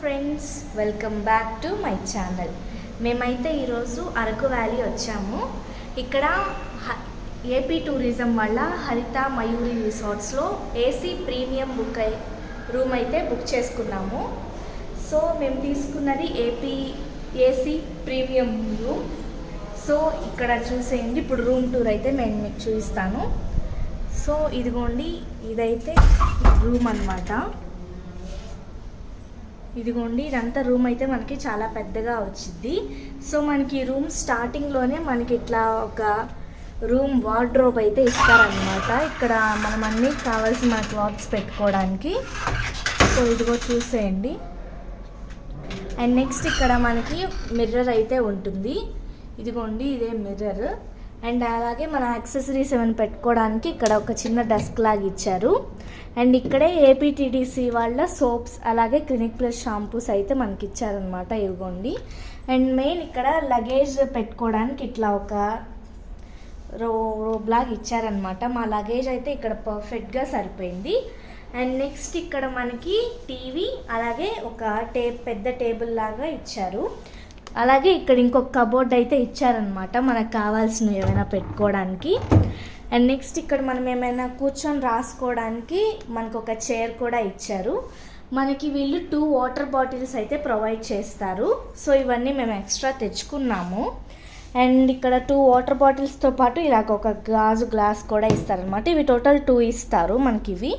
Friends, welcome back to my channel. మేమైతే ఈరోజు Araku valley వచ్చాము. ఇక్కడ ఏపీ టూరిజం వాళ్ళ హరిత మయూరి రిసార్ట్స్లో ఏసీ ప్రీమియం రూమ్ అయితే బుక్ చేసుకున్నాము. సో మేము తీసుకున్నది ఏసీ ప్రీమియం రూమ్. సో ఇక్కడ చూసేయండి, ఇప్పుడు రూమ్ టూర్ అయితే నేను మీకు చూపిస్తాను. సో ఇదిగోండి, ఇదైతే రూమ్ అన్నమాట. ఇదిగోండి, ఇదంతా రూమ్ అయితే మనకి చాలా పెద్దగా వచ్చింది. సో మనకి రూమ్ స్టార్టింగ్లోనే మనకి ఇట్లా ఒక రూమ్ వార్డ్రోబ్ అయితే ఇస్తారనమాట. ఇక్కడ మనం అన్నీ కావాల్సిన మన క్లాత్స్ పెట్టుకోవడానికి. సో ఇదిగో చూసేయండి. అండ్ నెక్స్ట్ ఇక్కడ మనకి మిర్రర్ అయితే ఉంటుంది. ఇదిగోండి, ఇదే మిర్రర్. అండ్ అలాగే మన యాక్సెసరీస్ ఏమైనా పెట్టుకోవడానికి ఇక్కడ ఒక చిన్న డెస్క్ లాగా ఇచ్చారు. అండ్ ఇక్కడే ఏపీటీడీసీ వాళ్ళ సోప్స్ అలాగే క్లినిక్ ప్లస్ షాంపూస్ అయితే మనకి ఇచ్చారనమాట. ఇవ్వండి. అండ్ మెయిన్ ఇక్కడ లగేజ్ పెట్టుకోవడానికి ఇట్లా ఒక రోబ్ లాగా ఇచ్చారనమాట. మా లగేజ్ అయితే ఇక్కడ పర్ఫెక్ట్గా సరిపోయింది. అండ్ నెక్స్ట్ ఇక్కడ మనకి టీవీ అలాగే ఒక పెద్ద టేబుల్ లాగా ఇచ్చారు. అలాగే ఇక్కడ ఇంకొక కబోర్డ్ అయితే ఇచ్చారనమాట, మనకు కావాల్సినవి ఏమైనా పెట్టుకోవడానికి. అండ్ నెక్స్ట్ ఇక్కడ మనం ఏమైనా కూర్చొని రాసుకోవడానికి మనకు ఒక చైర్ కూడా ఇచ్చారు. మనకి వీళ్ళు 2 వాటర్ బాటిల్స్ అయితే ప్రొవైడ్ చేస్తారు. సో ఇవన్నీ మేము ఎక్స్ట్రా తెచ్చుకున్నాము. అండ్ ఇక్కడ 2 వాటర్ బాటిల్స్తో పాటు ఇలాగ ఒక గ్లాస్ కూడా ఇస్తారనమాట. ఇవి టోటల్ 2 ఇస్తారు మనకి ఇవి.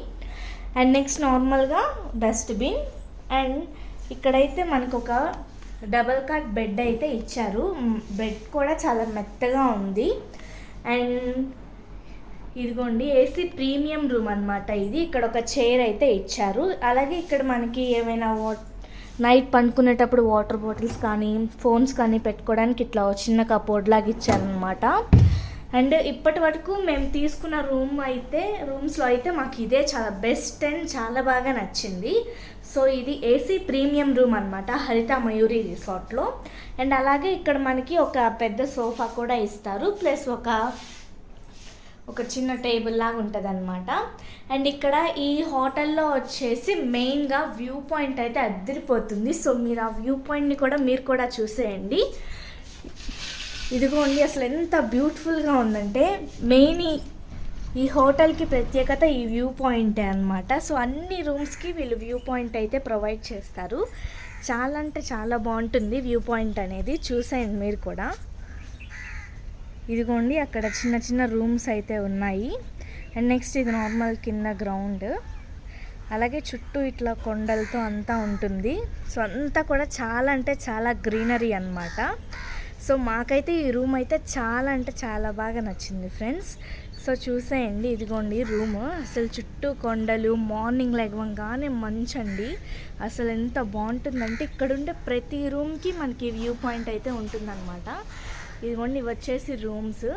అండ్ నెక్స్ట్ నార్మల్గా డస్ట్బిన్. అండ్ ఇక్కడైతే మనకు ఒక డబల్ కాట్ బెడ్ అయితే ఇచ్చారు. బెడ్ కూడా చాలా మెత్తగా ఉంది. అండ్ ఇదిగోండి, ఏసీ ప్రీమియం రూమ్ అనమాట ఇది. ఇక్కడ ఒక చైర్ అయితే ఇచ్చారు. అలాగే ఇక్కడ మనకి ఏమైనా నైట్ పండుకునేటప్పుడు వాటర్ బాటిల్స్ కానీ ఫోన్స్ కానీ పెట్టుకోవడానికి ఇట్లా చిన్న కబోర్డ్ లాగా ఇచ్చారనమాట. అండ్ ఇప్పటి వరకు మేము తీసుకున్న రూమ్స్లో అయితే మాకు ఇదే చాలా బెస్ట్ అండ్ చాలా బాగా నచ్చింది. సో ఇది ఏసీ ప్రీమియం రూమ్ అనమాట హరిత మయూరి రిసార్ట్లో. అండ్ అలాగే ఇక్కడ మనకి ఒక పెద్ద సోఫా కూడా ఇస్తారు, ప్లస్ ఒక చిన్న టేబుల్ లాగా ఉంటుంది అనమాట. అండ్ ఇక్కడ ఈ హోటల్లో వచ్చేసి మెయిన్గా వ్యూ పాయింట్ అయితే అదిరిపోతుంది. సో మీరు ఆ వ్యూ పాయింట్ని మీరు కూడా చూసేయండి. ఇదిగోండి, అసలు ఎంత బ్యూటిఫుల్గా ఉందంటే మెయిన్ ఈ హోటల్కి ప్రత్యేకత ఈ వ్యూ పాయింటే అనమాట. సో అన్ని రూమ్స్కి వీళ్ళు వ్యూ పాయింట్ అయితే ప్రొవైడ్ చేస్తారు. చాలా అంటే చాలా బాగుంటుంది వ్యూ పాయింట్ అనేది, చూసేయండి మీరు కూడా. ఇదిగోండి, అక్కడ చిన్న చిన్న రూమ్స్ అయితే ఉన్నాయి. అండ్ నెక్స్ట్ ఇది నార్మల్ కింద గ్రౌండ్. అలాగే చుట్టూ ఇట్లా కొండలతో అంతా ఉంటుంది. సో అంతా కూడా చాలా అంటే చాలా గ్రీనరీ అన్నమాట. సో మాకైతే ఈ రూమ్ అయితే చాలా అంటే చాలా బాగా నచ్చింది ఫ్రెండ్స్. సో చూసేయండి, ఇదిగోండి రూమ్. అసలు చుట్టూ కొండలు, మార్నింగ్ లేవగానే మంచండి. అసలు ఎంత బాగుంటుందంటే ఇక్కడుండే ప్రతి రూమ్కి మనకి వ్యూ పాయింట్ అయితే ఉంటుందన్నమాట. ఇదిగోండి, ఇవి వచ్చేసి రూమ్స్.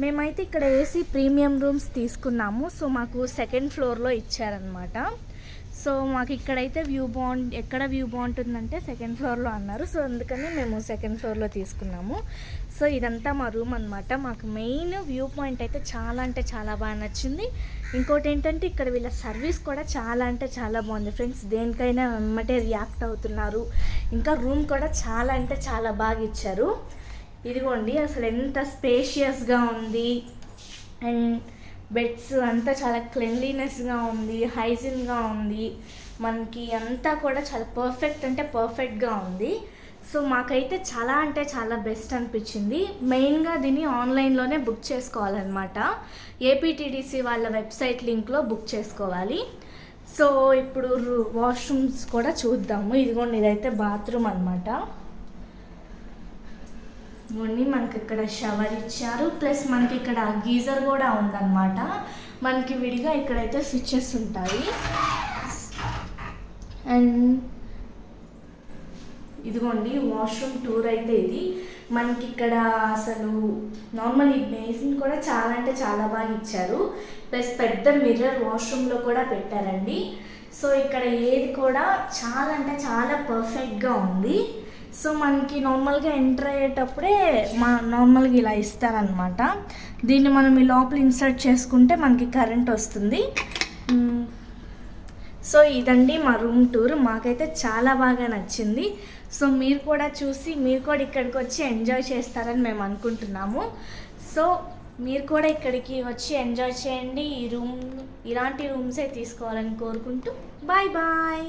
మేమైతే ఇక్కడ ఏసీ ప్రీమియం రూమ్స్ తీసుకున్నాము. సో మాకు 2nd ఫ్లోర్లో ఇచ్చారనమాట. సో మాకు ఇక్కడైతే ఎక్కడ వ్యూ బాగుంటుందంటే 2nd ఫ్లోర్లో అన్నారు. సో అందుకని మేము 2nd ఫ్లోర్లో తీసుకున్నాము. సో ఇదంతా మా రూమ్ అనమాట. మాకు మెయిన్ వ్యూ పాయింట్ అయితే చాలా అంటే చాలా బాగా నచ్చింది. ఇంకోటి ఏంటంటే ఇక్కడ వీళ్ళ సర్వీస్ కూడా చాలా అంటే చాలా బాగుంది ఫ్రెండ్స్. దేనికైనా వెంబటే రియాక్ట్ అవుతున్నారు. ఇంకా రూమ్ కూడా చాలా అంటే చాలా బాగా ఇచ్చారు. ఇదిగోండి, అసలు ఎంత స్పేషియస్గా ఉంది. అండ్ బెడ్స్ అంతా చాలా క్లెన్లీనెస్గా ఉంది, హైజీన్గా ఉంది. మనకి అంతా కూడా చాలా పర్ఫెక్ట్ అంటే పర్ఫెక్ట్గా ఉంది. సో మాకైతే చాలా అంటే చాలా బెస్ట్ అనిపించింది. మెయిన్గా దీన్ని ఆన్లైన్లోనే బుక్ చేసుకోవాలన్నమాట. ఏపీటీడీసీ వాళ్ళ వెబ్సైట్ లింక్లో బుక్ చేసుకోవాలి. సో ఇప్పుడు వాష్రూమ్స్ కూడా చూద్దాము. ఇదిగోండి, ఇదైతే బాత్రూమ్ అనమాట. ఇవన్నీ మనకి ఇక్కడ షవర్ ఇచ్చారు, ప్లస్ మనకి ఇక్కడ గీజర్ కూడా ఉందన్నమాట. మనకి విడిగా ఇక్కడైతే స్విచ్చెస్ ఉంటాయి. అండ్ ఇదిగోండి, వాష్రూమ్ టూర్ అయితే ఇది. మనకి ఇక్కడ అసలు నార్మల్ ఈ బేసిన్ కూడా చాలా అంటే చాలా బాగా ఇచ్చారు. ప్లస్ పెద్ద మిర్రర్ వాష్రూమ్లో కూడా పెట్టారండి. సో ఇక్కడ ఏది కూడా చాలా అంటే చాలా పర్ఫెక్ట్గా ఉంది. సో మనకి నార్మల్గా ఎంటర్ అయ్యేటప్పుడే నార్మల్గా ఇలా ఇస్తారనమాట. దీన్ని మనం ఈ లోపల ఇన్సర్ట్ చేసుకుంటే మనకి కరెంట్ వస్తుంది. సో ఇదండి మా రూమ్ టూర్. మాకైతే చాలా బాగా నచ్చింది. సో మీరు కూడా చూసి మీరు కూడా ఇక్కడికి వచ్చి ఎంజాయ్ చేస్తారని మేము అనుకుంటున్నాము. సో మీరు కూడా ఇక్కడికి వచ్చి ఎంజాయ్ చేయండి. ఇలాంటి రూమ్సే తీసుకోవాలని కోరుకుంటూ బాయ్ బాయ్.